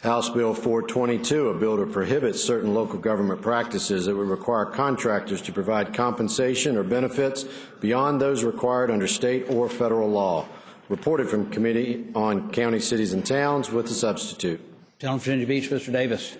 House Bill 422, a bill to prohibit certain local government practices that would require contractors to provide compensation or benefits beyond those required under state or federal law. Reported from Committee on County, Cities, and Towns with a substitute. Gentleman from Virginia Beach, Mr. Davis.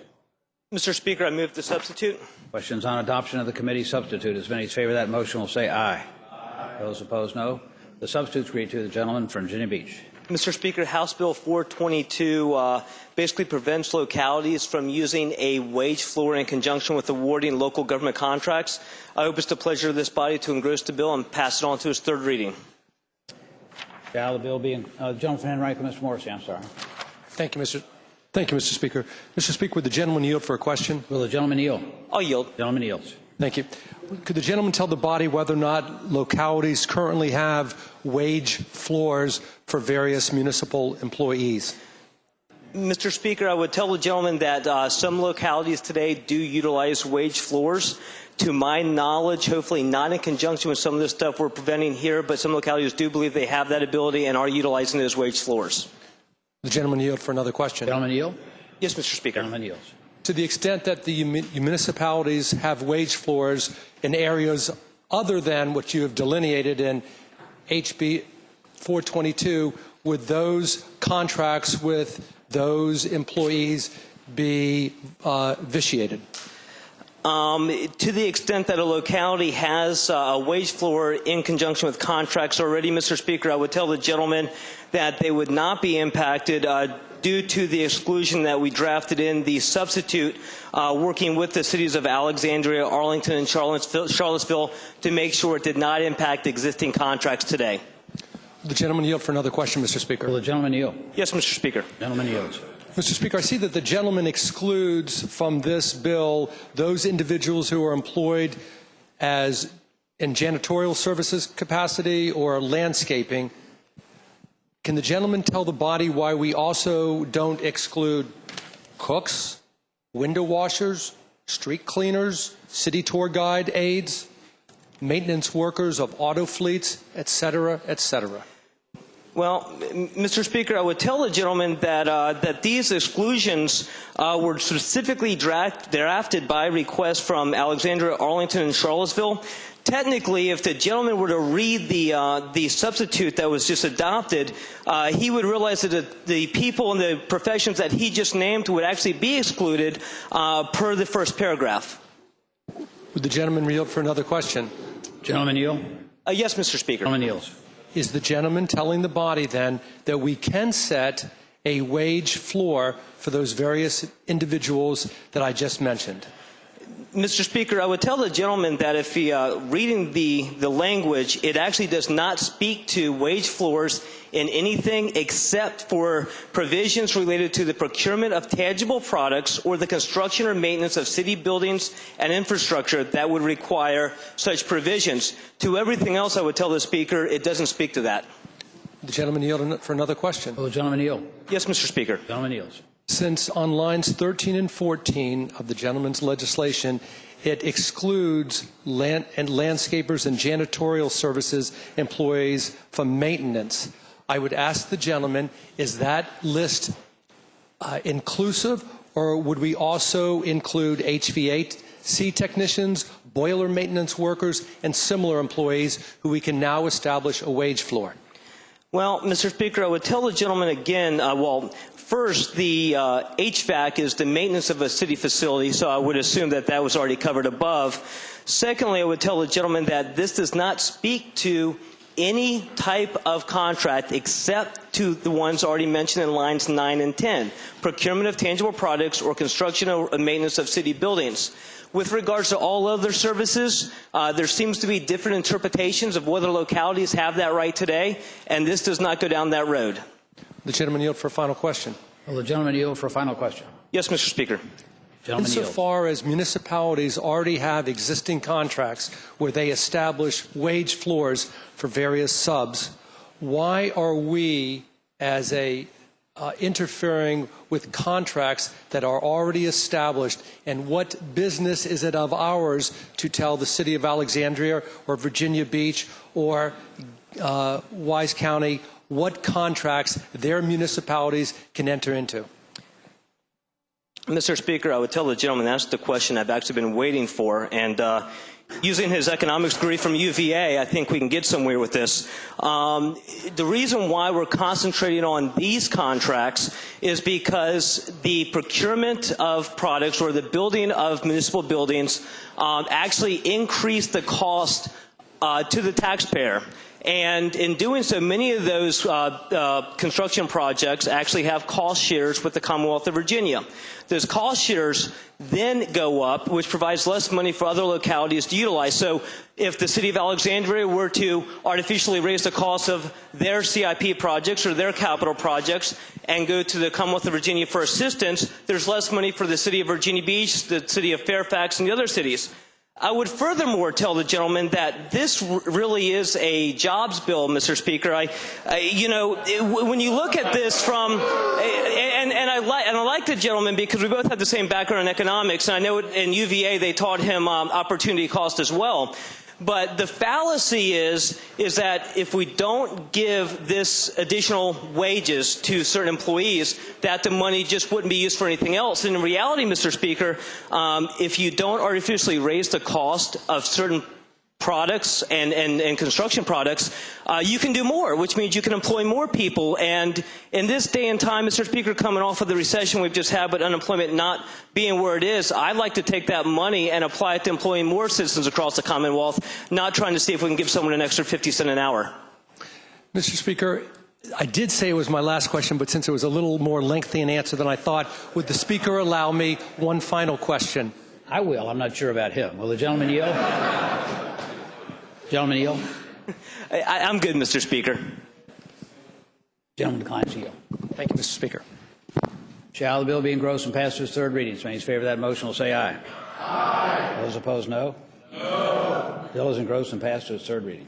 Mr. Speaker, I move the substitute. Questions on adoption of the committee substitute. As many as favor that motion will say aye. Aye. Those opposed, no. The substitute is agreed to. The gentleman from Virginia Beach. Mr. Speaker, House Bill 422 basically prevents localities from using a wage floor in conjunction with awarding local government contracts. I hope it's the pleasure of this body to engross the bill and pass it on to its third reading. Shall the bill be gentleman from Henrico, Mr. Morrissey, I'm sorry. Thank you, Mr. Speaker. Mr. Speaker, would the gentleman yield for a question? Will the gentleman yield? I'll yield. Gentleman yields. Thank you. Could the gentleman tell the body whether or not localities currently have wage floors for various municipal employees? Mr. Speaker, I would tell the gentleman that some localities today do utilize wage floors. To my knowledge, hopefully not in conjunction with some of the stuff we're preventing here, but some localities do believe they have that ability and are utilizing those wage floors. The gentleman yield for another question. Gentleman yield? Yes, Mr. Speaker. Gentleman yields. To the extent that the municipalities have wage floors in areas other than what you have delineated in HB 422, would those contracts with those employees be vitiated? To the extent that a locality has a wage floor in conjunction with contracts already, Mr. Speaker, I would tell the gentleman that they would not be impacted due to the exclusion that we drafted in the substitute, working with the cities of Alexandria, Arlington, and Charlottesville to make sure it did not impact existing contracts today. The gentleman yield for another question, Mr. Speaker. Will the gentleman yield? Yes, Mr. Speaker. Gentleman yields. Mr. Speaker, I see that the gentleman excludes from this bill those individuals who are employed as in janitorial services capacity or landscaping. Can the gentleman tell the body why we also don't exclude cooks, window washers, street cleaners, city tour guide aides, maintenance workers of auto fleets, et cetera, et cetera? Well, Mr. Speaker, I would tell the gentleman that these exclusions were specifically drafted by request from Alexandria, Arlington, and Charlottesville. Technically, if the gentleman were to read the substitute that was just adopted, he would realize that the people in the professions that he just named would actually be excluded per the first paragraph. Would the gentleman yield for another question? Gentleman yield? Yes, Mr. Speaker. Gentleman yields. Is the gentleman telling the body then that we can set a wage floor for those various individuals that I just mentioned? Mr. Speaker, I would tell the gentleman that if he reading the language, it actually does not speak to wage floors in anything except for provisions related to the procurement of tangible products or the construction or maintenance of city buildings and infrastructure that would require such provisions. To everything else, I would tell the Speaker, it doesn't speak to that. The gentleman yield for another question. Will the gentleman yield? Yes, Mr. Speaker. Gentleman yields. Since on lines 13 and 14 of the gentleman's legislation, it excludes landscapers and janitorial services employees from maintenance, I would ask the gentleman, is that list inclusive, or would we also include HVAC technicians, boiler maintenance workers, and similar employees who we can now establish a wage floor? Well, Mr. Speaker, I would tell the gentleman again, first, the HVAC is the maintenance of a city facility, so I would assume that that was already covered above. Secondly, I would tell the gentleman that this does not speak to any type of contract except to the ones already mentioned in lines 9 and 10, procurement of tangible products or construction or maintenance of city buildings. With regards to all other services, there seems to be different interpretations of whether localities have that right today, and this does not go down that road. The gentleman yield for a final question. Will the gentleman yield for a final question? Yes, Mr. Speaker. Gentleman yields. Insofar as municipalities already have existing contracts where they establish wage floors for various subs, why are we, as interfering with contracts that are already established, and what business is it of ours to tell the city of Alexandria or Virginia Beach or Wise County what contracts their municipalities can enter into? Mr. Speaker, I would tell the gentleman that's the question I've actually been waiting for, and using his economics degree from UVA, I think we can get somewhere with this. The reason why we're concentrating on these contracts is because the procurement of products or the building of municipal buildings actually increase the cost to the taxpayer. And in doing so, many of those construction projects actually have cost shares with the Commonwealth of Virginia. Those cost shares then go up, which provides less money for other localities to utilize. So if the city of Alexandria were to artificially raise the cost of their CIP projects or their capital projects and go to the Commonwealth of Virginia for assistance, there's less money for the city of Virginia Beach, the city of Fairfax, and the other cities. I would furthermore tell the gentleman that this really is a jobs bill, Mr. Speaker. You know, when you look at this from, and I like the gentleman because we both have the same background in economics, and I know in UVA they taught him opportunity cost as well. But the fallacy is that if we don't give this additional wages to certain employees, that the money just wouldn't be used for anything else. And in reality, Mr. Speaker, if you don't artificially raise the cost of certain products and construction products, you can do more, which means you can employ more people. And in this day and time, Mr. Speaker, coming off of the recession we've just had, but unemployment not being where it is, I'd like to take that money and apply it to employing more citizens across the Commonwealth, not trying to see if we can give someone an extra 50 cents an hour. Mr. Speaker, I did say it was my last question, but since it was a little more lengthy an answer than I thought, would the Speaker allow me one final question? I will. I'm not sure about him. Will the gentleman yield? Gentleman yield? I'm good, Mr. Speaker. Gentleman declines to yield. Thank you, Mr. Speaker. Shall the bill be engrossed and passed to its third reading? Those in favor of that motion will say aye. Aye. Those opposed, no. No. The bill is engrossed and passed to its third reading.